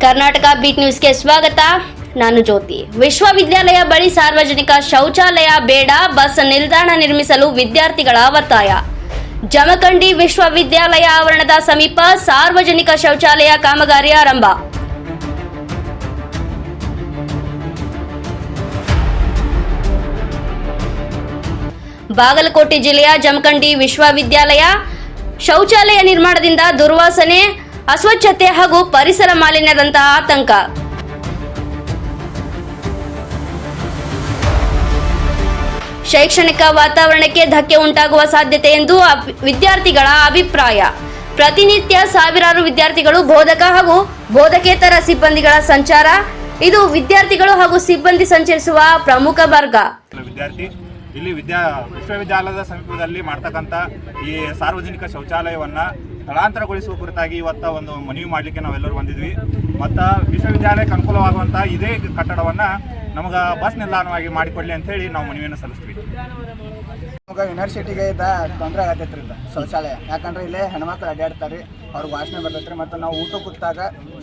Karnataka beet ನ್ಯೂಸ್ಗೆ ಸ್ವಾಗತ. ನಾನು ಜ್ಯೋತಿ. ವಿಶ್ವವಿದ್ಯಾಲಯ ಬಳಿ ಸಾರ್ವಜನಿಕ ಶೌಚಾಲಯ ಬೇಡ, ಬಸ್ ನಿಲ್ದಾಣ ನಿರ್ಮಿಸಲು ವಿದ್ಯಾರ್ಥಿಗಳ ಒತ್ತಾಯ. ಜಮಖಂಡಿ ವಿಶ್ವವಿದ್ಯಾಲಯ ಆವರಣದ ಸಮೀಪ ಸಾರ್ವಜನಿಕ ಶೌಚಾಲಯ ಕಾಮಗಾರಿ ಆರಂಭ. ಬಾಗಲಕೋಟೆ ಜಿಲ್ಲೆಯ ಜಮಖಂಡಿ ವಿಶ್ವವಿದ್ಯಾಲಯ ಶೌಚಾಲಯ ನಿರ್ಮಾಣದಿಂದ ದುರ್ವಾಸನೆ, ಅಸ್ವಚ್ಛತೆ ಹಾಗೂ ಪರಿಸರ ಮಾಲಿನ್ಯದಂತಹ ಆತಂಕ. ಶೈಕ್ಷಣಿಕ ವಾತಾವರಣಕ್ಕೆ ಧಕ್ಕೆ ಉಂಟಾಗುವ ಸಾಧ್ಯತೆ ಎಂದು ವಿದ್ಯಾರ್ಥಿಗಳ ಅಭಿಪ್ರಾಯ. ಪ್ರತಿನಿತ್ಯ ಸಾವಿರಾರು ವಿದ್ಯಾರ್ಥಿಗಳು, ಬೋಧಕ ಹಾಗೂ ಬೋಧಕೇತರ ಸಿಬ್ಬಂದಿಗಳ ಸಂಚಾರ. ಇದು ವಿದ್ಯಾರ್ಥಿಗಳು ಹಾಗೂ ಸಿಬ್ಬಂದಿ ಸಂಚರಿಸುವ ಪ್ರಮುಖ ಮಾರ್ಗ. ಇಲ್ಲಿ ವಿಶ್ವವಿದ್ಯಾಲಯದ ಸಮೀಪದಲ್ಲಿ ಮಾಡ್ತಕ್ಕಂಥ ಈ ಸಾರ್ವಜನಿಕ ಶೌಚಾಲಯವನ್ನು ಸ್ಥಳಾಂತರಗೊಳಿಸುವ ಕುರಿತಾಗಿ ಇವತ್ತು ಒಂದು ಮನವಿ ಮಾಡಲಿಕ್ಕೆ ನಾವೆಲ್ಲರೂ ಬಂದಿದ್ವಿ. ಮತ್ತು ವಿಶ್ವವಿದ್ಯಾಲಯಕ್ಕೆ ಅನುಕೂಲವಾಗುವಂಥ ಇದೇ ಕಟ್ಟಡವನ್ನು ನಮಗೆ ಬಸ್ ನಿಲ್ದಾಣವಾಗಿ ಮಾಡಿಕೊಡಲಿ ಅಂತೇಳಿ ನಾವು ಮನವಿಯನ್ನು ಸಲ್ಲಿಸ್ತೀವಿ. ನಮಗೆ ಯೂನಿವರ್ಸಿಟಿಗೆ ತೊಂದರೆ ಆಗತ್ತೈತೆ ರೀ ಶೌಚಾಲಯ. ಯಾಕಂದ್ರೆ ಇಲ್ಲೇ ಹೆಣ್ಮಕ್ಳು ಅಡ್ಡಾಡ್ತಾರೆ, ಅವ್ರಿಗೆ ವಾಸನೆ ಬರ್ತೈತೆ ರೀ. ಮತ್ತು ನಾವು ಊಟ ಕೂತಾಗ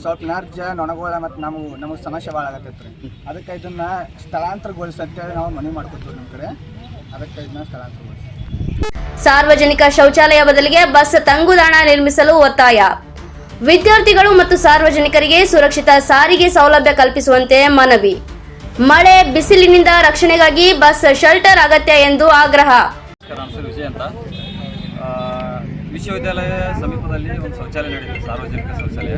ಸ್ವಲ್ಪ ನರ್ಜ ನೊಣಗಳ ಮತ್ತು ನಮಗೆ ಸಮಸ್ಯೆ ಭಾಳ ಆಗತ್ತೈತೆ ರೀ. ಅದಕ್ಕೆ ಇದನ್ನು ಸ್ಥಳಾಂತರಗೊಳಿಸಿ ಅಂತೇಳಿ ನಾವು ಮನವಿ ಮಾಡ್ಕೊತೀವಿ ನಮ್ಮ ಕಡೆ. ಅದಕ್ಕೆ ಇದನ್ನ ಸ್ಥಳಾಂತರಗೊಳಿಸಿ. ಸಾರ್ವಜನಿಕ ಶೌಚಾಲಯ ಬದಲಿಗೆ ಬಸ್ ತಂಗುದಾಣ ನಿರ್ಮಿಸಲು ಒತ್ತಾಯ. ವಿದ್ಯಾರ್ಥಿಗಳು ಮತ್ತು ಸಾರ್ವಜನಿಕರಿಗೆ ಸುರಕ್ಷಿತ ಸಾರಿಗೆ ಸೌಲಭ್ಯ ಕಲ್ಪಿಸುವಂತೆ ಮನವಿ. ಮಳೆ ಬಿಸಿಲಿನಿಂದ ರಕ್ಷಣೆಗಾಗಿ ಬಸ್ ಶೆಲ್ಟರ್ ಅಗತ್ಯ ಎಂದು ಆಗ್ರಹ. ವಿಜಯ್ ಅಂತ ವಿಶ್ವವಿದ್ಯಾಲಯ ಸಮೀಪದಲ್ಲಿ ಒಂದು ಶೌಚಾಲಯ ನಡೆಯುತ್ತೆ, ಸಾರ್ವಜನಿಕ ಶೌಚಾಲಯ.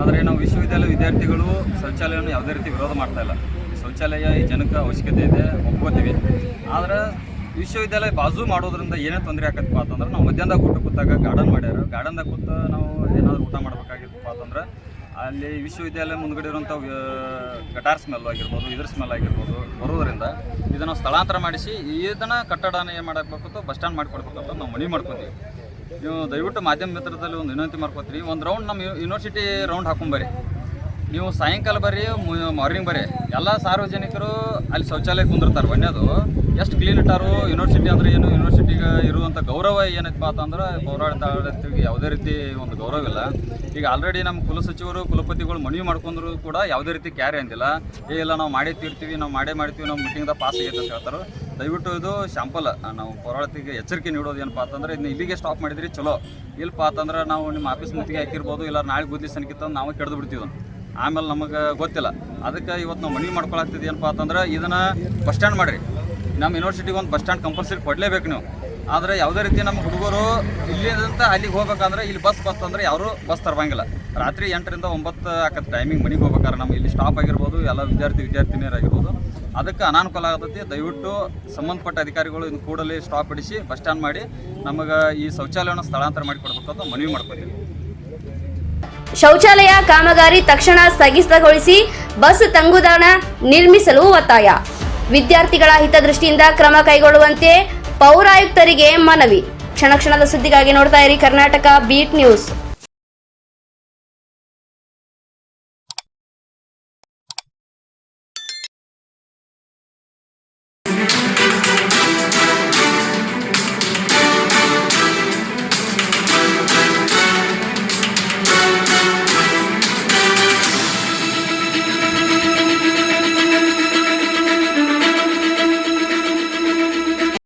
ಆದರೆ ನಾವು ವಿಶ್ವವಿದ್ಯಾಲಯ ವಿದ್ಯಾರ್ಥಿಗಳು ಶೌಚಾಲಯವನ್ನು ಯಾವುದೇ ರೀತಿ ವಿರೋಧ ಮಾಡ್ತಾ ಇಲ್ಲ. ಶೌಚಾಲಯ ಈ ಜನಕ್ಕೆ ಅವಶ್ಯಕತೆ ಇದೆ, ಒಪ್ಕೋತೀವಿ. ಆದರೆ ವಿಶ್ವವಿದ್ಯಾಲಯ ಬಾಜು ಮಾಡೋದ್ರಿಂದ ಏನೇ ತೊಂದರೆ ಆಗತ್ತಪ್ಪ ಅಂತಂದ್ರೆ, ನಾವು ಮಧ್ಯಾಹ್ನದಾಗ ಊಟ ಕೂತಾಗ ಗಾರ್ಡನ್ ಮಾಡ್ಯಾರ, ಗಾರ್ಡನ್ದಾಗ ಕೂತು ನಾವು ಏನಾದರೂ ಊಟ ಮಾಡ್ಬೇಕಾಗಿತ್ತಪ್ಪ ಅಂತಂದ್ರೆ ಅಲ್ಲಿ ವಿಶ್ವವಿದ್ಯಾಲಯ ಮುಂದ್ಗಡೆ ಇರುವಂಥ ಗಟಾರ್ ಸ್ಮೆಲ್ ಆಗಿರ್ಬೋದು, ಇದ್ರ ಸ್ಮೆಲ್ ಆಗಿರ್ಬೋದು ಬರೋದರಿಂದ ಇದನ್ನು ಸ್ಥಳಾಂತರ ಮಾಡಿಸಿ ಇದನ್ನು ಕಟ್ಟಡನ ಏನು ಮಾಡಬೇಕು, ಬಸ್ ಸ್ಟ್ಯಾಂಡ್ ಮಾಡಿಕೊಡ್ಬೇಕಂತ ನಾವು ಮನವಿ ಮಾಡ್ಕೊತೀವಿ. ನೀವು ದಯವಿಟ್ಟು ಮಾಧ್ಯಮ ಮಿತ್ರದಲ್ಲಿ ಒಂದು ವಿನಂತಿ ಮಾಡ್ಕೊತೀರಿ, ಒಂದು ರೌಂಡ್ ನಮ್ಮ ಯೂನಿವರ್ಸಿಟಿ ರೌಂಡ್ ಹಾಕೊಂಬರ್ರಿ. ನೀವು ಸಾಯಂಕಾಲ ಬರ್ರಿ, ಮಾರ್ನಿಂಗ್ ಬರ್ರಿ. ಎಲ್ಲ ಸಾರ್ವಜನಿಕರು ಅಲ್ಲಿ ಶೌಚಾಲಯ ಕುಂದಿರ್ತಾರೆ. ಒಂದೇದು ಎಷ್ಟು ಕ್ಲೀನ್ ಇಟ್ಟಾರು. ಯೂನಿವರ್ಸಿಟಿ ಅಂದರೆ ಏನು, ಯೂನಿವರ್ಸಿಟಿಗೆ ಇರುವಂಥ ಗೌರವ ಏನೈತಪ್ಪ ಅಂತಂದ್ರೆ ಪೌರಾಡಳಿತಕ್ಕೆ ಯಾವುದೇ ರೀತಿ ಒಂದು ಗೌರವ ಇಲ್ಲ. ಈಗ ಆಲ್ರೆಡಿ ನಮ್ಮ ಕುಲಸಚಿವರು ಕುಲಪತಿಗಳು ಮನವಿ ಮಾಡ್ಕೊಂಡ್ರು ಕೂಡ ಯಾವುದೇ ರೀತಿ ಕ್ಯಾರಿ ಅಂದಿಲ್ಲ. ಇಲ್ಲ ನಾವು ಮಾಡೇ ತೀರ್ತೀವಿ, ನಾವು ಮಾಡ್ತೀವಿ, ನಾವು ಮೀಟಿಂಗ್ದಾಗ ಪಾಸ್ ಆಗೈತೆ ಅಂತ ಹೇಳ್ತಾರೆ. ದಯವಿಟ್ಟು ಇದು ಶಾಂಪಲ್ ನಾವು ಪೌರಾಡಳಿತಕ್ಕೆ ಎಚ್ಚರಿಕೆ ನೀಡೋದು ಏನಪ್ಪ ಅಂತಂದ್ರೆ, ಇದನ್ನ ಇಲ್ಲಿಗೆ ಸ್ಟಾಪ್ ಮಾಡಿದ್ರಿ ಚಲೋ. ಇಲ್ಲಪ್ಪ ಅಂತಂದ್ರೆ ನಾವು ನಿಮ್ಮ ಆಫೀಸ್ ಮುತ್ತಿಗೆ ಹಾಕಿರ್ಬೋದು, ಇಲ್ಲ ನಾಳೆ ಗುದ್ಲಿ ಸನಿಕಿತ್ತ ನಾವು ಕೆಡ್ದು ಬಿಡ್ತೀವಿ. ಆಮೇಲೆ ನಮಗೆ ಗೊತ್ತಿಲ್ಲ. ಅದಕ್ಕೆ ಇವತ್ತು ನಾವು ಮನವಿ ಮಾಡ್ಕೊಳಾಗ್ತಿದ್ವಿ ಏನಪ್ಪ ಅಂತಂದ್ರೆ, ಇದನ್ನು ಬಸ್ ಸ್ಟ್ಯಾಂಡ್ ಮಾಡಿರಿ. ನಮ್ಮ ಯೂನಿವರ್ಸಿಟಿಗೆ ಒಂದು ಬಸ್ ಸ್ಟ್ಯಾಂಡ್ ಕಂಪಲ್ಸರಿ ಕೊಡಲೇಬೇಕು ನೀವು. ಆದರೆ ಯಾವುದೇ ರೀತಿ ನಮ್ಮ ಹುಡುಗರು ಇಲ್ಲಿಂದ ಅಲ್ಲಿಗೆ ಹೋಗ್ಬೇಕಂದ್ರೆ ಇಲ್ಲಿ ಬಸ್ ಬಂತಂದ್ರೆ ಯಾರು ಬಸ್ ತರಬಂಗಿಲ್ಲ. ರಾತ್ರಿ 8ರಿಂದ 9 ಆಕತ್ತೆ ಟೈಮಿಂಗ್ ಮನೆಗೆ ಹೋಗ್ಬೇಕಾದ್ರೆ ನಮ್ಮ ಇಲ್ಲಿ ಸ್ಟಾಪ್ ಆಗಿರ್ಬೋದು, ಎಲ್ಲ ವಿದ್ಯಾರ್ಥಿನಿಯರಾಗಿರ್ಬೋದು. ಅದಕ್ಕೆ ಅನಾನುಕೂಲ ಆಗತೈತಿ. ದಯವಿಟ್ಟು ಸಂಬಂಧಪಟ್ಟ ಅಧಿಕಾರಿಗಳು ಇನ್ನು ಕೂಡಲೇ ಸ್ಟಾಪ್ ಹಿಡಿಸಿ ಬಸ್ ಸ್ಟ್ಯಾಂಡ್ ಮಾಡಿ ನಮಗೆ ಈ ಶೌಚಾಲಯವನ್ನು ಸ್ಥಳಾಂತರ ಮಾಡಿಕೊಡ್ಬೇಕಂತ ಮನವಿ ಮಾಡ್ಕೊತೀವಿ. ಶೌಚಾಲಯ ಕಾಮಗಾರಿ ತಕ್ಷಣ ಸ್ಥಗಿತಗೊಳಿಸಿ ಬಸ್ ತಂಗುದಾಣ ನಿರ್ಮಿಸಲು ಒತ್ತಾಯ. ವಿದ್ಯಾರ್ಥಿಗಳ ಹಿತದೃಷ್ಟಿಯಿಂದ ಕ್ರಮ ಕೈಗೊಳ್ಳುವಂತೆ ಪೌರಾಯುಕ್ತರಿಗೆ ಮನವಿ. ಕ್ಷಣ ಕ್ಷಣದ ಸುದ್ದಿಗಾಗಿ ನೋಡ್ತಾ ಇರಿ ಕರ್ನಾಟಕ ಬೀಟ್ ನ್ಯೂಸ್.